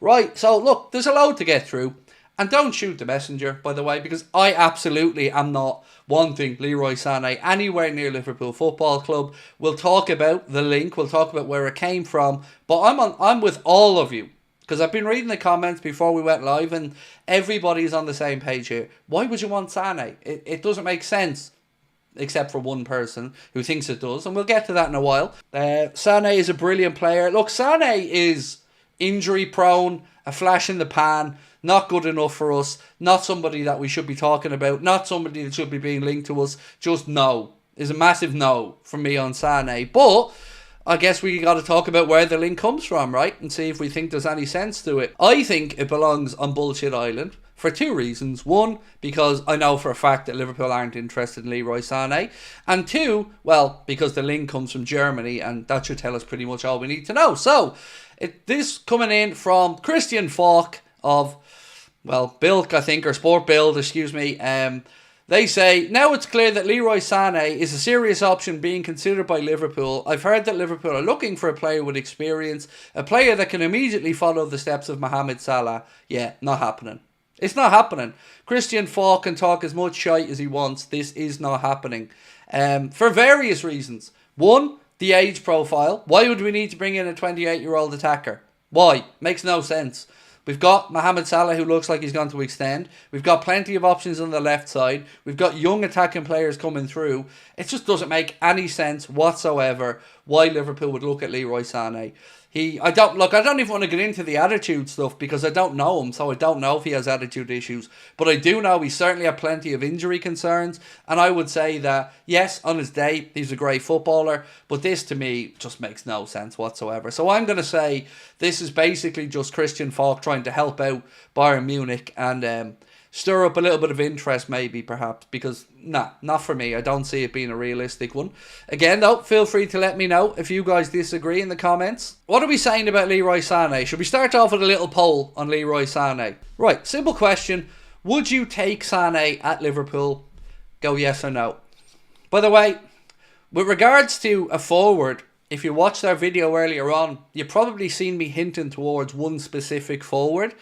Right, so look, there's a load to get through. And don't shoot the messenger, by the way, because I absolutely am not wanting Leroy Sané anywhere near Liverpool Football Club. We'll talk about the link, we'll talk about where it came from, but I'm with all of you, because I've been reading the comments before we went live, and everybody's on the same page here. Why would you want Sané? It doesn't make sense, except for one person who thinks it does, and we'll get to that in a while. Sané is a brilliant player. Look, Sané is injury prone, a flash in the pan, not good enough for us, not somebody that we should be talking about, not somebody that should be being linked to us. Just no. Is a massive no from me on Sané. But I guess we got to talk about where the link comes from, right? And see if we think there's any sense to it. I think it belongs on Bullshit Island for two reasons. One, because I know for a fact that Liverpool aren't interested in Leroy Sané. And two, well, because the link comes from Germany, and that should tell us pretty much all we need to know. So, this coming in from Christian Falk of, well, Bilk, I think, or Sport Build, excuse me. They say, now it's clear that Leroy Sané is a serious option being considered by Liverpool. I've heard that Liverpool are looking for a player with experience, a player that can immediately follow the steps of Mohamed Salah. Yeah, not happening. It's not happening. Christian Falk can talk as much shite as he wants. This is not happening. For various reasons. One, the age profile. Why would we need to bring in a 28-year-old attacker? Why? Makes no sense. We've got Mohamed Salah, who looks like he's going to extend. We've got plenty of options on the left side. We've got young attacking players coming through. It just doesn't make any sense whatsoever why Liverpool would look at Leroy Sané. I don't even want to get into the attitude stuff because I don't know him, so I don't know if he has attitude issues. But I do know he certainly had plenty of injury concerns, and I would say that, yes, on his day, he's a great footballer, but this to me just makes no sense whatsoever. So I'm going to say this is basically just Christian Falk trying to help out Bayern Munich and stir up a little bit of interest maybe, perhaps, because, not for me. I don't see it being a realistic one. Again, though, feel free to let me know if you guys disagree in the comments. What are we saying about Leroy Sané? Should we start off with a little poll on Leroy Sané? Right, simple question. Would you take Sané at Liverpool? Go yes or no. By the way, with regards to a forward, if you watched our video earlier on, you've probably seen me hinting towards one specific forward.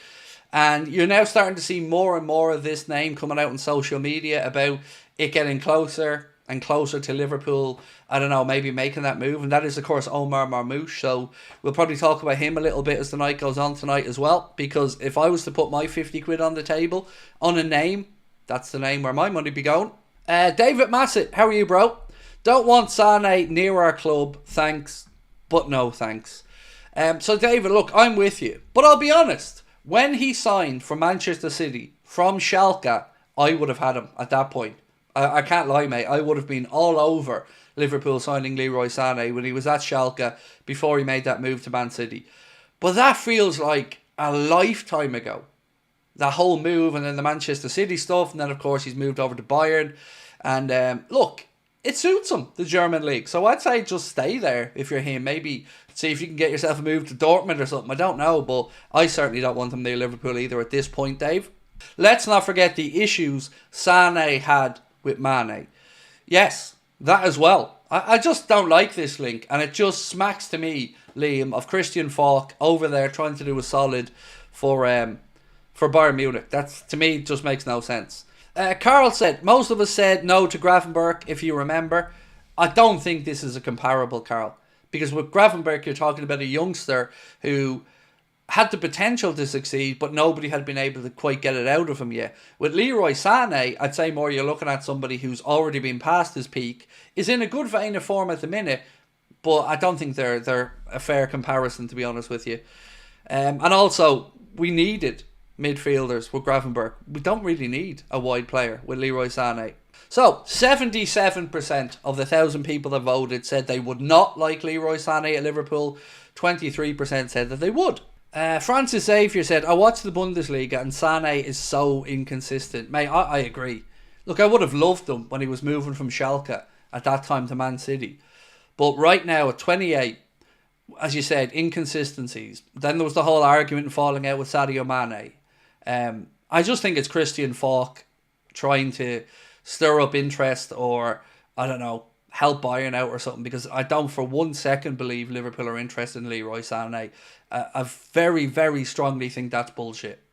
And you're now starting to see more and more of this name coming out on social media about it getting closer and closer to Liverpool. I don't know, maybe making that move. And that is, of course, Omar Marmoush. So we'll probably talk about him a little bit as the night goes on tonight as well. Because if I was to put my 50 quid on the table on a name, that's the name where my money be going. David Massett, how are you, bro? Don't want Sané near our club, thanks, but no thanks. So David, look, I'm with you. But I'll be honest. When he signed for Manchester City from Schalke, I would have had him at that point. I can't lie, mate. I would have been all over Liverpool signing Leroy Sané when he was at Schalke before he made that move to Man City. But that feels like a lifetime ago. That whole move and then the Manchester City stuff. And then, of course, he's moved over to Bayern. And look, it suits him, the German league. So I'd say just stay there if you're him. Maybe see if you can get yourself a move to Dortmund or something. I don't know, but I certainly don't want him near Liverpool either at this point, Dave. Let's not forget the issues Sané had with Mane. Yes, that as well. I just don't like this link, and it just smacks to me, Liam, of Christian Falk over there trying to do a solid for Bayern Munich. That's, to me, just makes no sense. Carl said, most of us said no to Gravenberch, if you remember. I don't think this is a comparable, Carl. Because with Gravenberch, you're talking about a youngster who had the potential to succeed, but nobody had been able to quite get it out of him yet. With Leroy Sané, I'd say more you're looking at somebody who's already been past his peak, is in a good vein of form at the minute, but I don't think they're a fair comparison, to be honest with you. And also, we needed midfielders with Gravenberch. We don't really need a wide player with Leroy Sané. So, 77% of the 1,000 people that voted said they would not like Leroy Sané at Liverpool. 23% said that they would. Francis Xavier said, I watched the Bundesliga and Sané is so inconsistent. Mate, I agree. Look, I would have loved him when he was moving from Schalke at that time to Man City. But right now, at 28, as you said, inconsistencies. Then there was the whole argument and falling out with Sadio Mane. I just think it's Christian Falk trying to stir up interest, or I don't know, help Bayern out or something, because I don't for 1 second believe Liverpool are interested in Leroy Sané. I very, very strongly think that's bullshit.